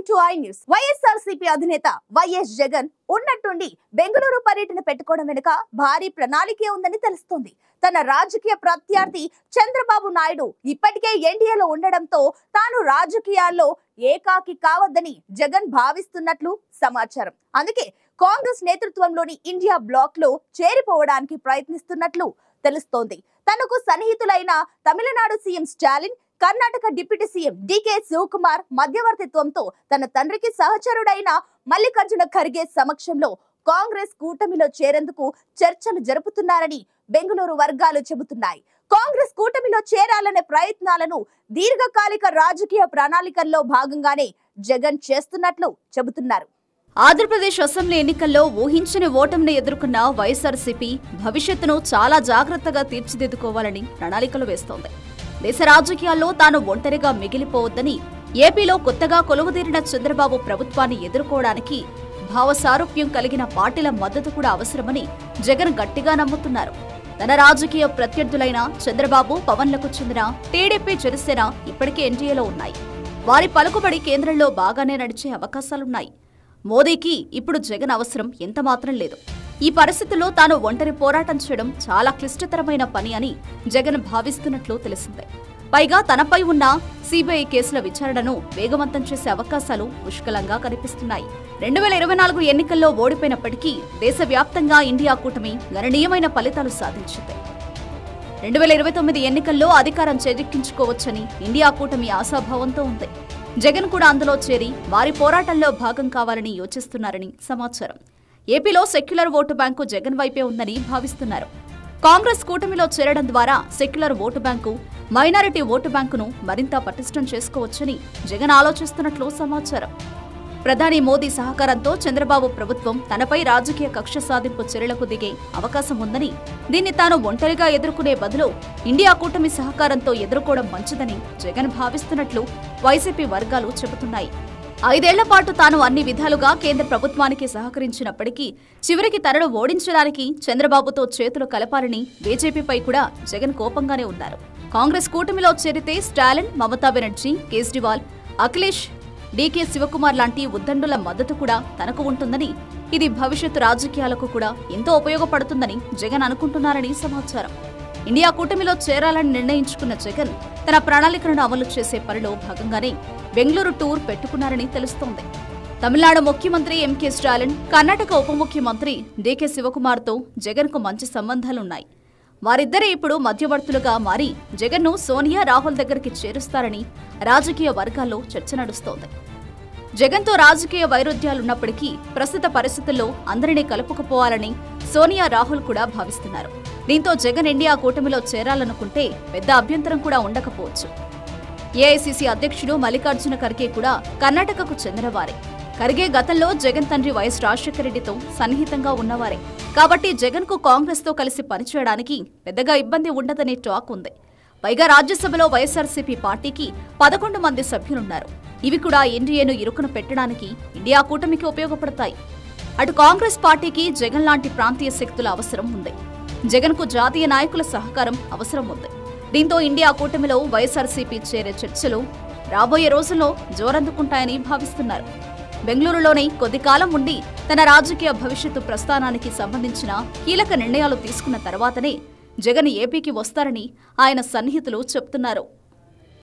Welcome to I news. YSRCP అధినేత YS Jagan ఉన్నట్టుండి బెంగళూరు పర్యటన పెట్టుకోవడం వెనుక భారీ ప్రణాళికే ఉందని తెలుస్తోంది. తన రాజకీయ ప్రత్యర్థి చంద్రబాబు నాయుడు ఇప్పటికే ఎన్డీఏలో ఉండడంతో తాను రాజకీయాల్లో ఏకాకి కావద్దని జగన్ భావిస్తున్నట్లు సమాచారం. అందుకే కాంగ్రెస్ నేతృత్వంలోని ఇండియా బ్లాక్ లో చేరిపోవడానికి ప్రయత్నిస్తున్నట్లు తెలుస్తోంది. తనకు సన్నిహితులైన Tamil Nadu CM Stalin, Karnataka deputy CM DK Shivakumar మధ్యవర్తిత్వంతో తన తండ్రికి సహచరుడైన మల్లికార్జున ఖర్గే సమక్షంలో కాంగ్రెస్ కూటమిలో చేరేందుకు చర్చలు జరుపుతున్నారని బెంగళూరు వర్గాలు చెబుతున్నాయి. కాంగ్రెస్ కూటమిలో చేరాలనే ప్రయత్నాలను దీర్ఘకాలిక రాజకీయ ప్రణాళికల్లో భాగంగానే జగన్ చేస్తున్నట్లు చెబుతున్నారు. ఆంధ్రప్రదేశ్ అసెంబ్లీ ఎన్నికల్లో ఊహించని ఓటమిని ఎదుర్కొన్న వైఎస్ఆర్సీపీ భవిష్యత్తును చాలా జాగ్రత్తగా తీర్చిదిద్దుకోవాలని ప్రణాళికలు వేస్తోంది. దేశ రాజకీయాల్లో తాను ఒంటరిగా మిగిలిపోవద్దని, ఏపీలో కొత్తగా కొలువుదీరిన చంద్రబాబు ప్రభుత్వాన్ని ఎదుర్కోవడానికి భావసారూప్యం కలిగిన పార్టీల మద్దతు కూడా అవసరమని జగన్ గట్టిగా నమ్ముతున్నారు. తన రాజకీయ ప్రత్యర్థులైన చంద్రబాబు, పవన్లకు చెందిన టీడీపీ, జనసేన ఇప్పటికే ఎన్డీఏలో ఉన్నాయి. వారి పలుకుబడి కేంద్రంలో బాగానే నడిచే అవకాశాలున్నాయి. మోదీకి ఇప్పుడు జగన్ అవసరం ఎంతమాత్రం లేదు. ఈ పరిస్థితుల్లో తాను ఒంటరి పోరాటం చేయడం చాలా క్లిష్టతరమైన పని అని జగన్ భావిస్తున్నట్లు తెలిసిందే. పైగా తనపై ఉన్న సిబిఐ కేసుల విచారణను వేగవంతం చేసే అవకాశాలు పుష్కలంగా కనిపిస్తున్నాయి. 2024 ఎన్నికల్లో ఓడిపోయినప్పటికీ దేశవ్యాప్తంగా ఇండియా కూటమి గణనీయమైన ఫలితాలు సాధించింది. 2029 ఎన్నికల్లో అధికారం చేజిక్కించుకోవచ్చని ఇండియా కూటమి ఆశాభావంతో ఉంది. జగన్ కూడా అందులో చేరి వారి పోరాటంలో భాగం కావాలని యోచిస్తున్నారని సమాచారం. ఏపీలో సెక్యులర్ ఓటు బ్యాంకు జగన్ వైపే ఉందని భావిస్తున్నారు. కాంగ్రెస్ కూటమిలో చేరడం ద్వారా secular vote bank, minority vote బ్యాంకును మరింత పటిష్టం చేసుకోవచ్చని జగన్ ఆలోచిస్తున్నట్లు సమాచారం. ప్రధాని మోదీ సహకారంతో చంద్రబాబు ప్రభుత్వం తనపై రాజకీయ కక్ష సాధింపు చర్యలకు దిగే అవకాశం ఉందని, దీన్ని తాను ఒంటరిగా ఎదుర్కొనే బదులు ఇండియా కూటమి సహకారంతో ఎదుర్కోవడం మంచిదని జగన్ భావిస్తున్నట్లు వైసీపీ వర్గాలు చెబుతున్నాయి. 5 ఏళ్ల పాటు తాను అన్ని విధాలుగా కేంద్ర ప్రభుత్వానికి సహకరించినప్పటికీ చివరికి తనను ఓడించడానికి చంద్రబాబుతో చేతులు కలపాలని బీజేపీపై కూడా జగన్ కోపంగానే ఉన్నారు. కాంగ్రెస్ కూటమిలో చేరితే స్టాలిన్, మమతా బెనర్జీ, కేజ్రీవాల్, అఖిలేష్, డికే శివకుమార్ లాంటి ఉద్దండుల మద్దతు కూడా తనకు ఉంటుందని, ఇది భవిష్యత్తు రాజకీయాలకు కూడా ఎంతో ఉపయోగపడుతుందని జగన్ అనుకుంటున్నారని సమాచారం. ఇండియా కూటమిలో చేరాలని నిర్ణయించుకున్న జగన్ తన ప్రణాళికలను అమలు చేసే పనిలో భాగంగానే బెంగళూరు టూర్ పెట్టుకున్నారని తెలుస్తోంది. తమిళనాడు ముఖ్యమంత్రి ఎంకే స్టాలిన్, కర్ణాటక ఉప ముఖ్యమంత్రి డికే శివకుమార్తో జగన్కు మంచి సంబంధాలున్నాయి. వారిద్దరే ఇప్పుడు మధ్యవర్తులుగా మారి జగన్ను సోనియా, రాహుల్ దగ్గరికి చేరుస్తారని రాజకీయ వర్గాల్లో చర్చ నడుస్తోంది. జగన్తో రాజకీయ వైరుధ్యాలున్నప్పటికీ ప్రస్తుత పరిస్థితుల్లో అందరినీ కలుపుకుపోవాలని సోనియా, రాహుల్ కూడా భావిస్తున్నారు. దీంతో జగన్ ఇండియా కూటమిలో చేరాలనుకుంటే పెద్ద అభ్యంతరం కూడా ఉండకపోవచ్చు. ఏఐసీసీ అధ్యక్షుడు మల్లికార్జున ఖర్గే కూడా కర్ణాటకకు చెందినవారే. ఖర్గే గతంలో జగన్ తండ్రి వైఎస్ రాజశేఖర రెడ్డితో సన్నిహితంగా ఉన్నవారే. కాబట్టి జగన్ కు కాంగ్రెస్ తో కలిసి పనిచేయడానికి పెద్దగా ఇబ్బంది ఉండదనే టాక్ ఉంది. పైగా రాజ్యసభలో వైఎస్ఆర్సీపీ పార్టీకి 11 మంది సభ్యులున్నారు. ఇవి కూడా ఎన్డీఏను ఇరుకున పెట్టడానికి ఇండియా కూటమికి ఉపయోగపడతాయి. అటు కాంగ్రెస్ పార్టీకి జగన్ లాంటి ప్రాంతీయ శక్తుల అవసరం ఉంది. జగన్ కు జాతీయ నాయకుల సహకారం అవసరం ఉంది. దీంతో ఇండియా కూటమిలో వైఎస్ఆర్సీపీ చేరే చర్చలు రాబోయే రోజుల్లో జోరందుకుంటాయని భావిస్తున్నారు. బెంగళూరులోనే కొద్ది కాలం ఉండి తన రాజకీయ భవిష్యత్తు ప్రస్థానానికి సంబంధించిన కీలక నిర్ణయాలు తీసుకున్న తర్వాతనే జగన్ ఏపీకి వస్తారని ఆయన సన్నిహితులు చెబుతున్నారు.